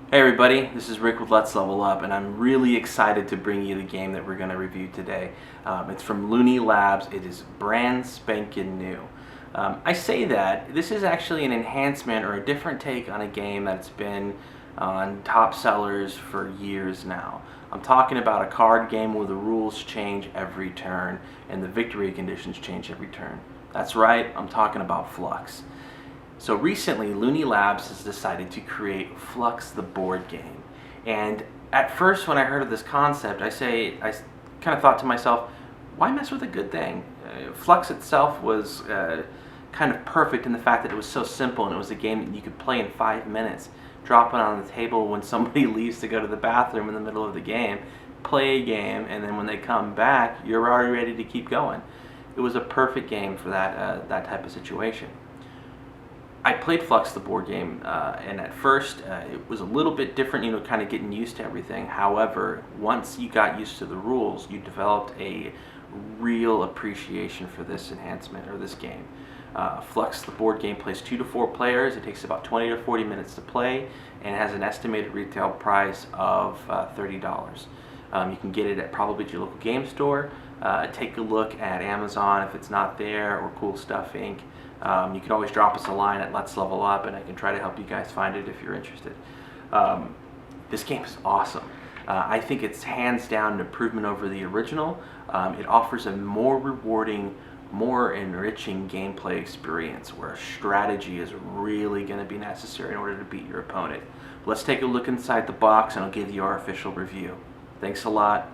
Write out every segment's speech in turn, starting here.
Hey everybody, this is Rick with Let's Level Up, and I'm really excited to bring you the game that we're going to review today. It's from Looney Labs. It is brand spanking new. I say that this is actually an enhancement or a different take on a game that's been on top sellers for years now. I'm talking about a card game where the rules change every turn and the victory conditions change every turn. That's right, I'm talking about Fluxx. So recently, Looney Labs has decided to create Fluxx the board game. And at first, when I heard of this concept, I kind of thought to myself, why mess with a good thing? Fluxx itself was kind of perfect in the fact that it was so simple, and it was a game that you could play in 5 minutes, drop it on the table when somebody leaves to go to the bathroom in the middle of the game, play a game, and then when they come back, you're already ready to keep going. It was a perfect game for that type of situation. I played Fluxx the board game, and at first it was a little bit different, kind of getting used to everything. However, once you got used to the rules, you developed a real appreciation for this enhancement or this game. Fluxx the board game plays 2 to 4 players. It takes about 20 to 40 minutes to play, and it has an estimated retail price of $30. You can get it at probably your local game store. Take a look at Amazon if it's not there, or Cool Stuff Inc. You can always drop us a line at Let's Level Up, and I can try to help you guys find it if you're interested. This game is awesome. I think it's hands down an improvement over the original. It offers a more rewarding, more enriching gameplay experience where strategy is really going to be necessary in order to beat your opponent. Let's take a look inside the box, and I'll give you our official review. Thanks a lot.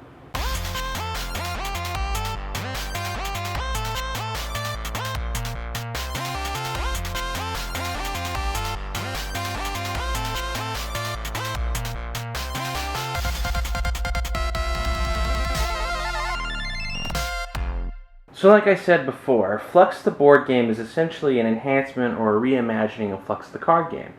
So like I said before, Fluxx the board game is essentially an enhancement or a reimagining of Fluxx the card game.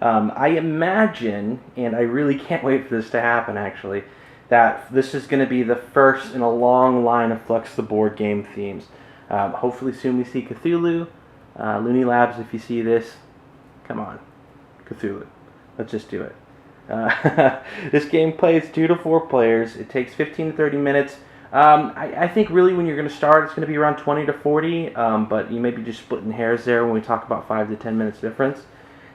I imagine, and I really can't wait for this to happen actually, that this is going to be the first in a long line of Fluxx the board game themes. Hopefully soon we see Cthulhu. Looney Labs, if you see this, come on, Cthulhu. Let's just do it. This game plays 2 to 4 players. It takes 15 to 30 minutes. I think really when you're going to start, it's going to be around 20 to 40, but you may be just splitting hairs there when we talk about 5 to 10 minutes difference.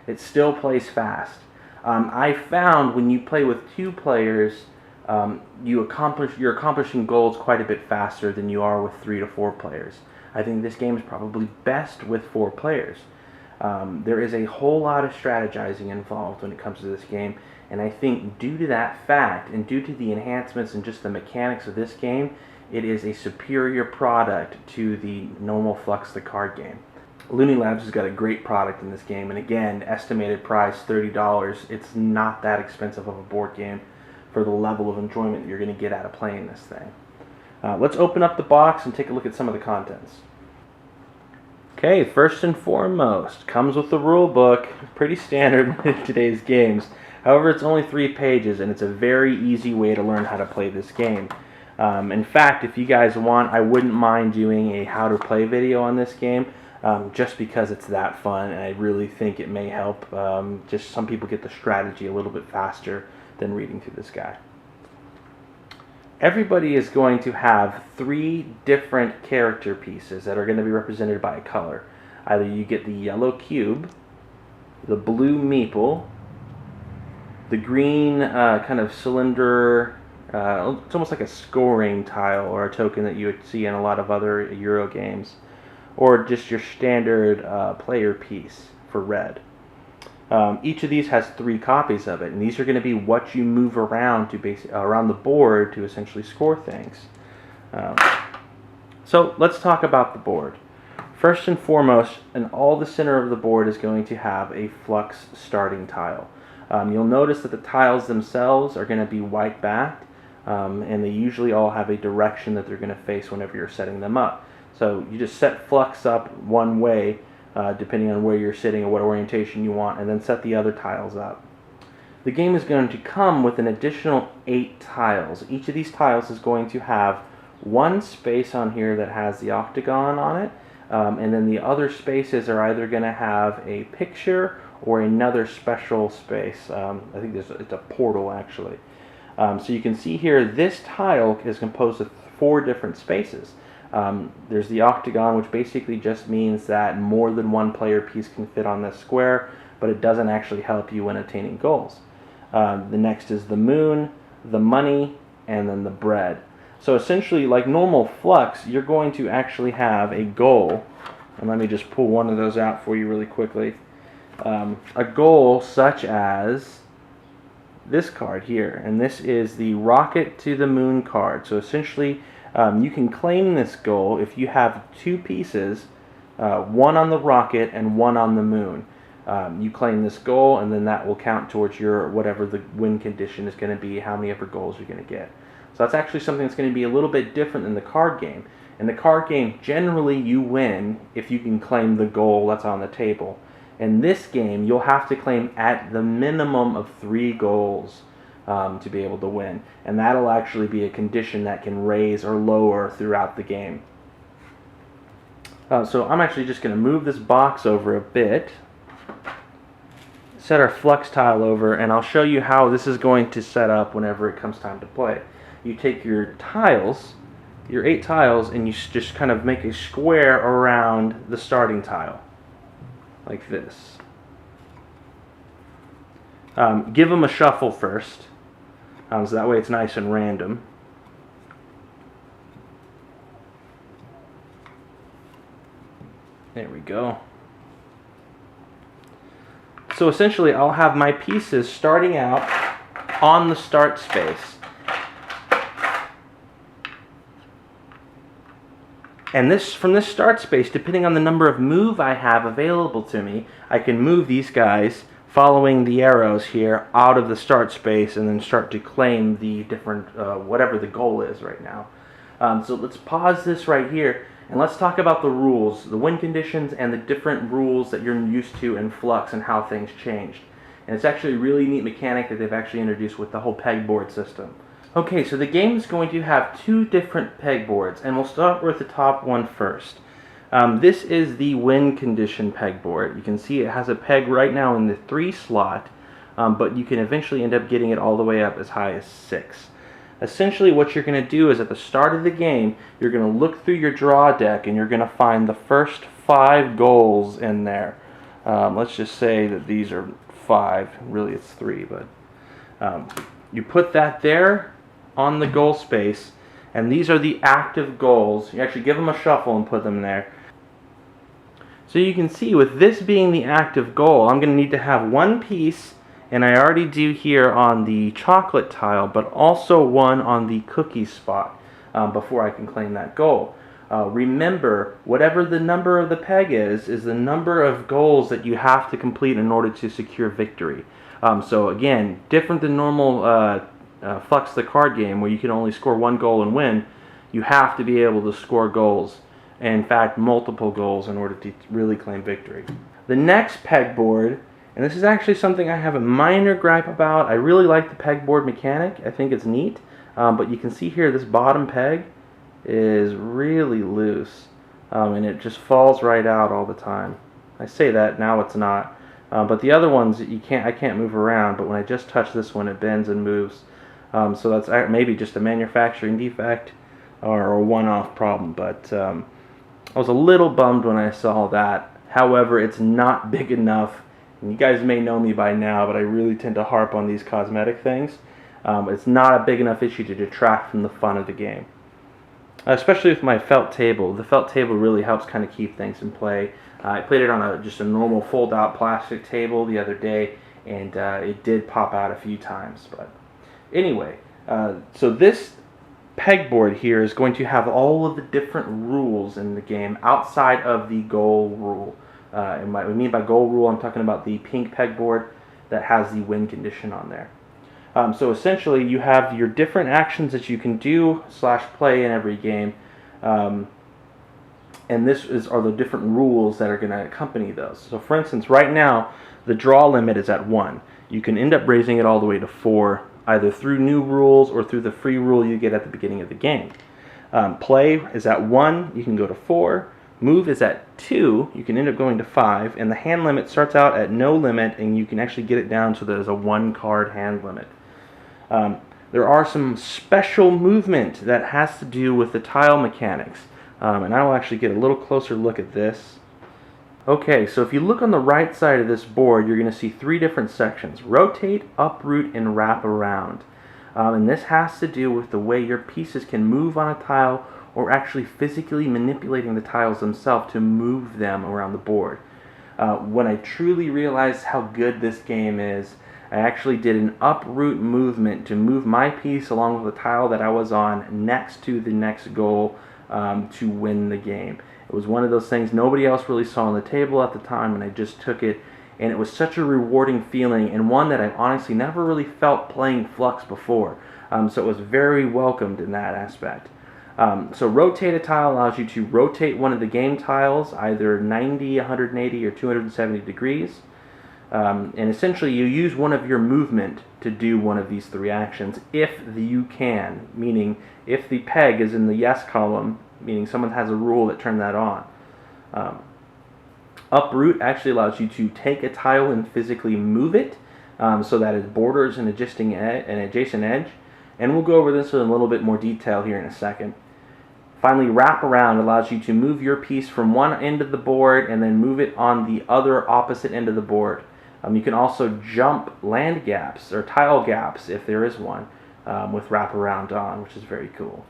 It still plays fast. I found when you play with 2 players, you're accomplishing goals quite a bit faster than you are with 3 to 4 players. I think this game is probably best with 4 players. There is a whole lot of strategizing involved when it comes to this game, and I think due to that fact and due to the enhancements and just the mechanics of this game, it is a superior product to the normal Fluxx the card game. Looney Labs has got a great product in this game, and again, estimated price $30. It's not that expensive of a board game for the level of enjoyment you're going to get out of playing this thing. Let's open up the box and take a look at some of the contents. Okay, first and foremost, comes with the rule book. Pretty standard in today's games. However, it's only 3 pages, and it's a very easy way to learn how to play this game. In fact, if you guys want, I wouldn't mind doing a how to play video on this game, just because it's that fun, and I really think it may help. Just some people get the strategy a little bit faster than reading through this guy. Everybody is going to have 3 different character pieces that are going to be represented by a color. Either you get the yellow cube, the blue meeple, the green kind of cylinder, it's almost like a scoring tile or a token that you would see in a lot of other Euro games, or just your standard player piece for red. Each of these has 3 copies of it, and these are going to be what you move around around the board to essentially score things. So let's talk about the board. First and foremost, in all the center of the board is going to have a Fluxx starting tile. You'll notice that the tiles themselves are going to be white backed, and they usually all have a direction that they're going to face whenever you're setting them up. So you just set Fluxx up one way, depending on where you're sitting or what orientation you want, and then set the other tiles up. The game is going to come with an additional 8 tiles. Each of these tiles is going to have one space on here that has the octagon on it, and then the other spaces are either going to have a picture or another special space. I think it's a portal actually. So you can see here this tile is composed of 4 different spaces. There's the octagon, which basically just means that more than one player piece can fit on this square, but it doesn't actually help you when attaining goals. The next is the moon, the money, and then the bread. So essentially, like normal Fluxx, you're going to actually have a goal. And let me just pull one of those out for you really quickly. A goal such as this card here, and this is the Rocket to the Moon card. So essentially, you can claim this goal if you have 2 pieces, one on the rocket and one on the moon. You claim this goal, and then that will count towards your whatever the win condition is going to be, how many ever goals you're going to get. So that's actually something that's going to be a little bit different than the card game. In the card game, generally you win if you can claim the goal that's on the table. In this game, you'll have to claim at the minimum of 3 goals to be able to win. And that'll actually be a condition that can raise or lower throughout the game. So I'm actually just going to move this box over a bit, set our Fluxx tile over, and I'll show you how this is going to set up whenever it comes time to play. You take your tiles, your 8 tiles, and you just kind of make a square around the starting tile, like this. Give them a shuffle first, so that way it's nice and random. There we go. So essentially I'll have my pieces starting out on the start space. And from this start space, depending on the number of move I have available to me, I can move these guys following the arrows here out of the start space and then start to claim the different, whatever the goal is right now. So let's pause this right here and let's talk about the rules, the win conditions, and the different rules that you're used to in Fluxx and how things changed. And it's actually a really neat mechanic that they've actually introduced with the whole pegboard system. Okay, so the game is going to have 2 different pegboards, and we'll start with the top one first. This is the win condition pegboard. You can see it has a peg right now in the 3 slot, but you can eventually end up getting it all the way up as high as 6. Essentially what you're going to do is at the start of the game, you're going to look through your draw deck and you're going to find the first 5 goals in there. Let's just say that these are 5, really it's 3, but you put that there on the goal space, and these are the active goals. You actually give them a shuffle and put them there. So you can see with this being the active goal, I'm going to need to have 1 piece, and I already do here on the chocolate tile, but also 1 on the cookie spot before I can claim that goal. Remember, whatever the number of the peg is the number of goals that you have to complete in order to secure victory. So again, different than normal Fluxx the card game where you can only score 1 goal and win. You have to be able to score goals, and in fact multiple goals, in order to really claim victory. The next pegboard, and this is actually something I have a minor gripe about. I really like the pegboard mechanic. I think it's neat, but you can see here this bottom peg is really loose, and it just falls right out all the time. I say that, now it's not, but the other ones I can't move around, but when I just touch this one it bends and moves. So that's maybe just a manufacturing defect or a one-off problem, but I was a little bummed when I saw that. However, it's not big enough, and you guys may know me by now, but I really tend to harp on these cosmetic things. It's not a big enough issue to detract from the fun of the game. Especially with my felt table. The felt table really helps kind of keep things in play. I played it on just a normal fold-out plastic table the other day, and it did pop out a few times, but anyway, so this pegboard here is going to have all of the different rules in the game outside of the goal rule. And what we mean by goal rule, I'm talking about the pink pegboard that has the win condition on there. So essentially you have your different actions that you can do / play in every game, and this are the different rules that are going to accompany those. So for instance, right now the draw limit is at 1. You can end up raising it all the way to 4, either through new rules or through the free rule you get at the beginning of the game. Play is at 1, you can go to 4. Move is at 2, you can end up going to 5, and the hand limit starts out at no limit, and you can actually get it down so there's a 1-card hand limit. There are some special movement that has to do with the tile mechanics, and I will actually get a little closer look at this. Okay, so if you look on the right side of this board, you're going to see 3 different sections: rotate, uproot, and wrap around. And this has to do with the way your pieces can move on a tile, or actually physically manipulating the tiles themselves to move them around the board. When I truly realized how good this game is, I actually did an uproot movement to move my piece along with the tile that I was on next to the next goal to win the game. It was one of those things nobody else really saw on the table at the time, and I just took it, and it was such a rewarding feeling, and one that I've honestly never really felt playing Fluxx before. So it was very welcomed in that aspect. So rotate a tile allows you to rotate one of the game tiles either 90, 180, or 270 degrees. And essentially you use one of your movement to do one of these 3 actions if you can, meaning if the peg is in the yes column, meaning someone has a rule that turned that on. Uproot actually allows you to take a tile and physically move it so that it borders an adjacent edge. And we'll go over this in a little bit more detail here in a second. Finally, wrap around allows you to move your piece from one end of the board and then move it on the other opposite end of the board. You can also jump land gaps or tile gaps if there is one with wrap around on, which is very cool.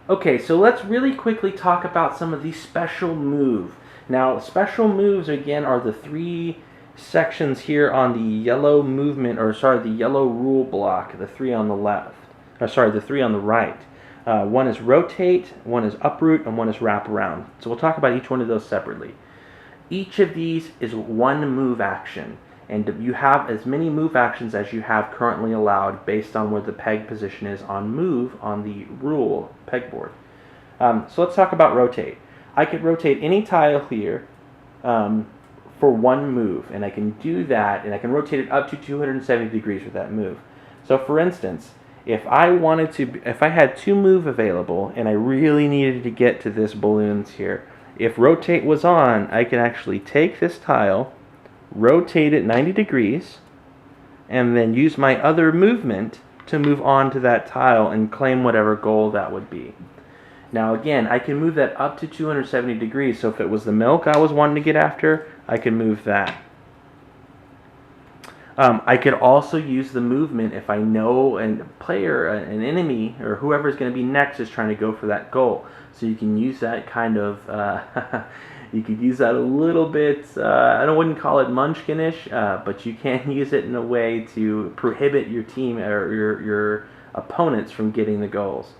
Okay, so let's really quickly talk about some of these special moves. Now, special moves again are the 3 sections here on the yellow movement, or sorry, the yellow rule block, the 3 on the left, or sorry, the 3 on the right. One is rotate, one is uproot, and one is wrap around. So we'll talk about each one of those separately. Each of these is 1 move action, and you have as many move actions as you have currently allowed based on where the peg position is on move on the rule pegboard. So let's talk about rotate. I could rotate any tile here for 1 move, and I can do that, and I can rotate it up to 270 degrees with that move. So for instance, if I had 2 move available and I really needed to get to this balloons here, if rotate was on, I can actually take this tile, rotate it 90 degrees, and then use my other movement to move on to that tile and claim whatever goal that would be. Now again, I can move that up to 270 degrees, so if it was the milk I was wanting to get after, I can move that. I could also use the movement if I know a player, an enemy, or whoever is going to be next is trying to go for that goal. So you can use that kind of, you could use that a little bit, I wouldn't call it munchkinish, but you can use it in a way to prohibit your team or your opponents from getting the goals.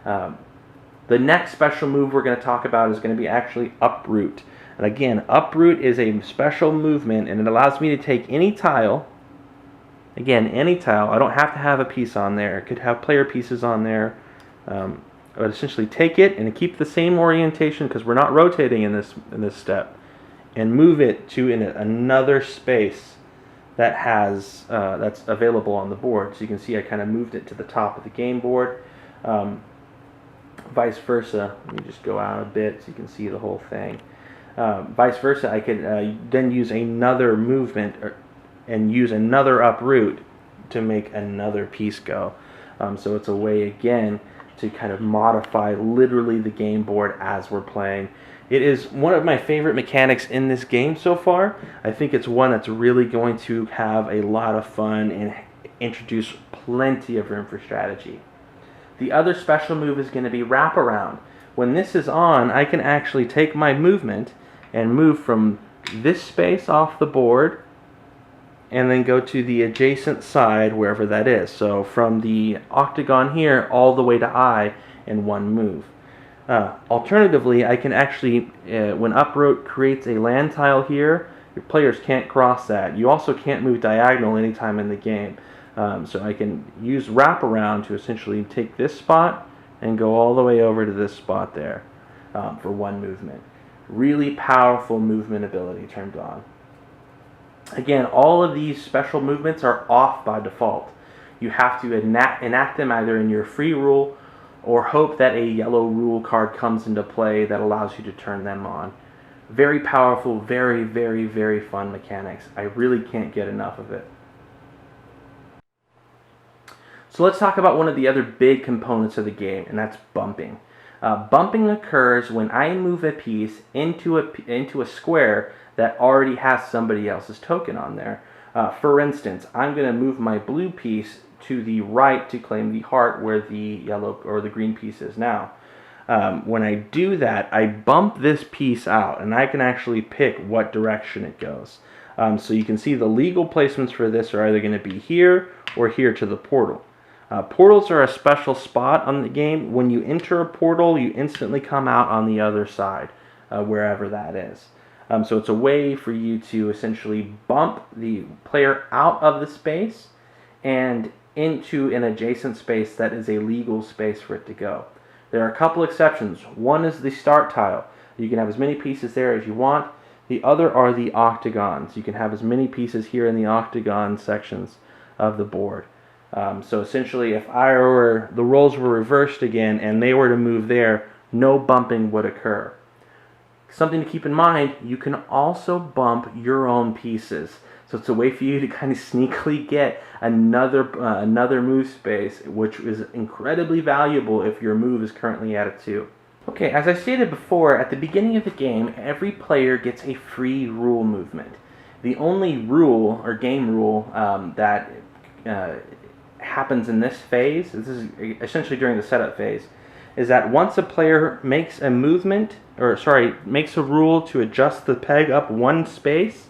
The next special move we're going to talk about is going to be actually uproot. And again, uproot is a special movement, and it allows me to take any tile. Again, any tile. I don't have to have a piece on there. I could have player pieces on there. I would essentially take it and keep the same orientation because we're not rotating in this step, and move it to another space that has that's available on the board. So you can see I kind of moved it to the top of the game board. Vice versa. Let me just go out a bit so you can see the whole thing. Vice versa, I could then use another movement and use another uproot to make another piece go. So it's a way again to kind of modify literally the game board as we're playing. It is one of my favorite mechanics in this game so far. I think it's one that's really going to have a lot of fun and introduce plenty of room for strategy. The other special move is going to be wraparound. When this is on, I can actually take my movement and move from this space off the board and then go to the adjacent side wherever that is. So from the octagon here all the way to I in 1 move. Alternatively, I can actually, when uproot creates a land tile here, your players can't cross that. You also can't move diagonal anytime in the game. So I can use wraparound to essentially take this spot and go all the way over to this spot there for 1 movement. Really powerful movement ability turned on. Again, all of these special movements are off by default. You have to enact them either in your free rule or hope that a yellow rule card comes into play that allows you to turn them on. Very powerful, very, very, very fun mechanics. I really can't get enough of it. So let's talk about one of the other big components of the game, and that's bumping. Bumping occurs when I move a piece into a square that already has somebody else's token on there. For instance, I'm going to move my blue piece to the right to claim the heart where the yellow or the green piece is now. When I do that, I bump this piece out, and I can actually pick what direction it goes. So you can see the legal placements for this are either going to be here or here to the portal. Portals are a special spot on the game. When you enter a portal, you instantly come out on the other side, wherever that is. So it's a way for you to essentially bump the player out of the space and into an adjacent space that is a legal space for it to go. There are a couple exceptions. One is the start tile. You can have as many pieces there as you want. The other are the octagons. You can have as many pieces here in the octagon sections of the board. So essentially, if the roles were reversed again and they were to move there, no bumping would occur. Something to keep in mind, you can also bump your own pieces. So it's a way for you to kind of sneakily get another move space, which is incredibly valuable if your move is currently at a 2. Okay, as I stated before, at the beginning of the game, every player gets a free rule movement. The only rule, or game rule, that happens in this phase, this is essentially during the setup phase, is that once a player makes a rule to adjust the peg up one space,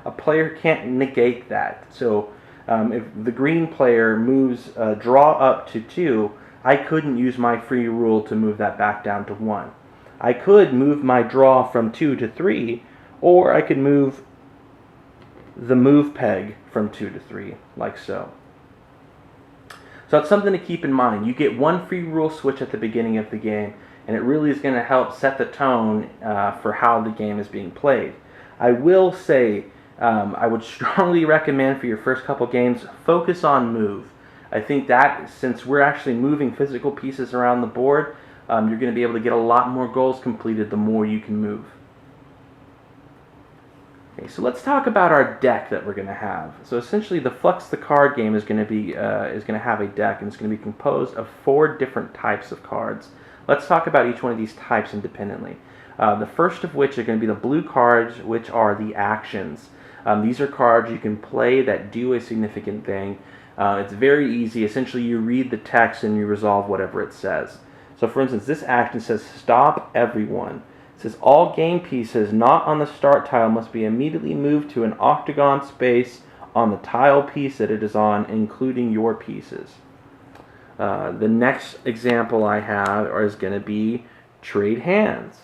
a player can't negate that. So if the green player moves draw up to 2, I couldn't use my free rule to move that back down to 1. I could move my draw from 2 to 3, or I could move the move peg from 2 to 3, like so. So it's something to keep in mind. You get one free rule switch at the beginning of the game, and it really is going to help set the tone for how the game is being played. I will say, I would strongly recommend for your first couple games, focus on move. I think that since we're actually moving physical pieces around the board, you're going to be able to get a lot more goals completed the more you can move. Okay, so let's talk about our deck that we're going to have. So essentially, the Fluxx the card game is going to have a deck, and it's going to be composed of 4 different types of cards. Let's talk about each one of these types independently. The first of which are going to be the blue cards, which are the actions. These are cards you can play that do a significant thing. It's very easy. Essentially, you read the text and you resolve whatever it says. So for instance, this action says, "Stop everyone." It says all game pieces not on the start tile must be immediately moved to an octagon space on the tile piece that it is on, including your pieces. The next example I have is going to be trade hands.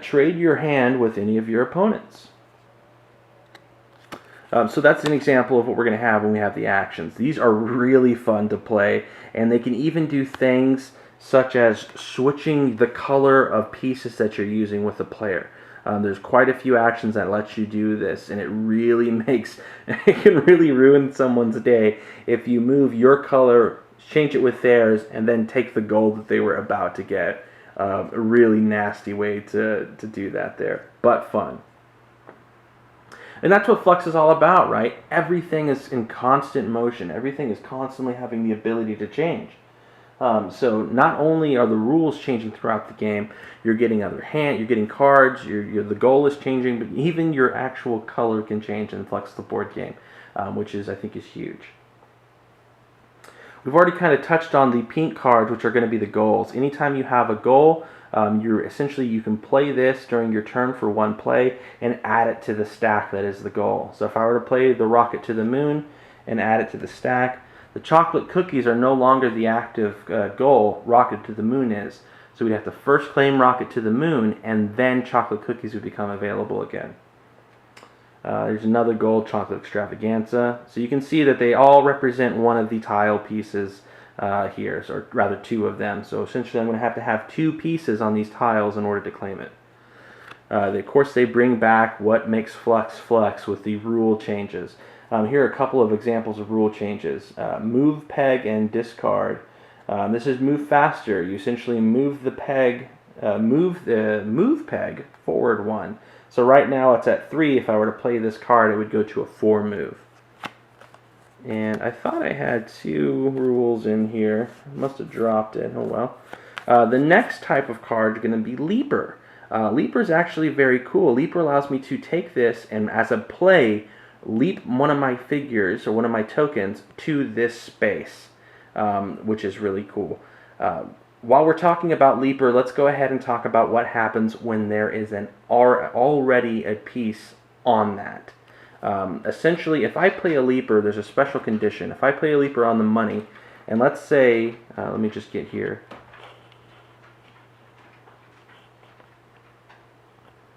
Trade your hand with any of your opponents. So that's an example of what we're going to have when we have the actions. These are really fun to play, and they can even do things such as switching the color of pieces that you're using with the player. There's quite a few actions that let you do this, and it really it can really ruin someone's day if you move your color, change it with theirs, and then take the goal that they were about to get. A really nasty way to do that there, but fun. And that's what Fluxx is all about, right? Everything is in constant motion. Everything is constantly having the ability to change. So not only are the rules changing throughout the game, you're getting you're getting cards, the goal is changing, but even your actual color can change in Fluxx the board game, which I think is huge. We've already kind of touched on the pink cards, which are going to be the goals. Anytime you have a goal, you can play this during your turn for one play and add it to the stack that is the goal. So if I were to play the rocket to the moon and add it to the stack, the chocolate cookies are no longer the active goal, rocket to the moon is. So we'd have to first claim rocket to the moon, and then chocolate cookies would become available again. There's another goal, chocolate extravaganza. So you can see that they all represent one of the tile pieces here, or rather 2 of them. So essentially I'm going to have 2 pieces on these tiles in order to claim it. Of course, they bring back what makes Fluxx Fluxx with the rule changes. Here are a couple of examples of rule changes. Move, peg, and discard This is move faster. You essentially move the peg, move the move peg forward 1. So right now it's at 3. If I were to play this card, it would go to a 4 move. And I thought I had 2 rules in here. I must have dropped it. Oh well. The next type of card is going to be Leaper. Leaper is actually very cool. Leaper allows me to take this and, as a play, leap one of my figures or one of my tokens to this space, which is really cool. While we're talking about Leaper, let's go ahead and talk about what happens when there is already a piece on that. Essentially, if I play a Leaper, there's a special condition. If I play a Leaper on the money, and let's say, let me just get here.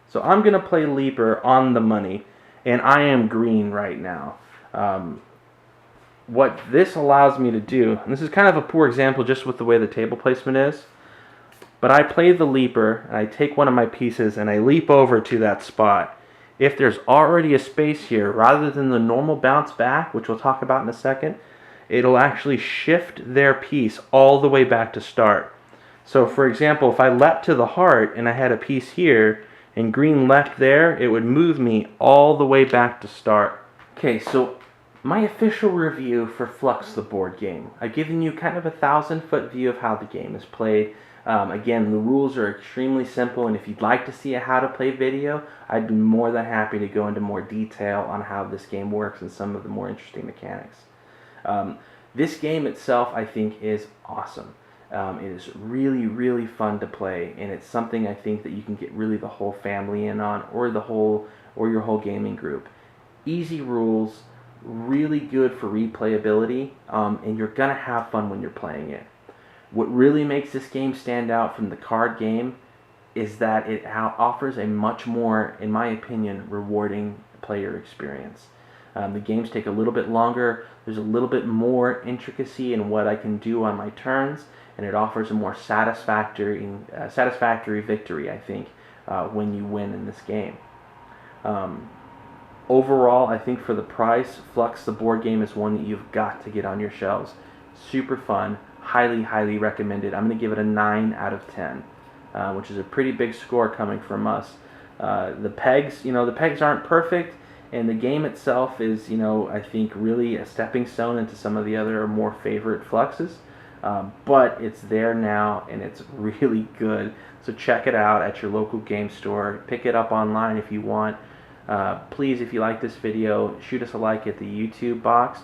So I'm going to play Leaper on the money, and I am green right now. What this allows me to do, and this is kind of a poor example just with the way the table placement is, but I play the Leaper, and I take one of my pieces, and I leap over to that spot. If there's already a space here, rather than the normal bounce back, which we'll talk about in a second, it'll actually shift their piece all the way back to start. So for example, if I leapt to the heart, and I had a piece here, and green left there, it would move me all the way back to start. Okay, so my official review for Fluxx the board game. I've given you kind of a 1,000-foot view of how the game is played. Again, the rules are extremely simple, and if you'd like to see a how to play video, I'd be more than happy to go into more detail on how this game works and some of the more interesting mechanics. This game itself, I think, is awesome. It is really, really fun to play, and it's something I think that you can get really the whole family in on, or your whole gaming group. Easy rules, really good for replayability, and you're gonna have fun when you're playing it. What really makes this game stand out from the card game is that it offers a much more, in my opinion, rewarding player experience. The games take a little bit longer, there's a little bit more intricacy in what I can do on my turns, and it offers a more satisfactory victory, I think, when you win in this game. Overall, I think for the price, Fluxx the board game is one that you've got to get on your shelves. Super fun, highly, highly recommended. I'm going to give it a 9 out of 10, which is a pretty big score coming from us. The pegs aren't perfect, and the game itself is, I think really a stepping stone into some of the other more favorite Fluxxes. But it's there now, and it's really good. So check it out at your local game store. Pick it up online if you want. Please, if you like this video, shoot us a like at the YouTube box.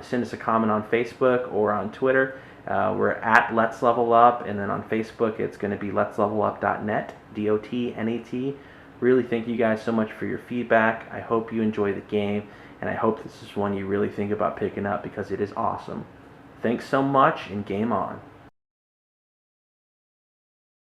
Send us a comment on Facebook or on Twitter. We're at Let's Level Up, and then on Facebook it's going to be letslevelup.net, D-O-T-N-E-T. Really thank you guys so much for your feedback. I hope you enjoy the game, and I hope this is one you really think about picking up because it is awesome. Thanks so much, and game on.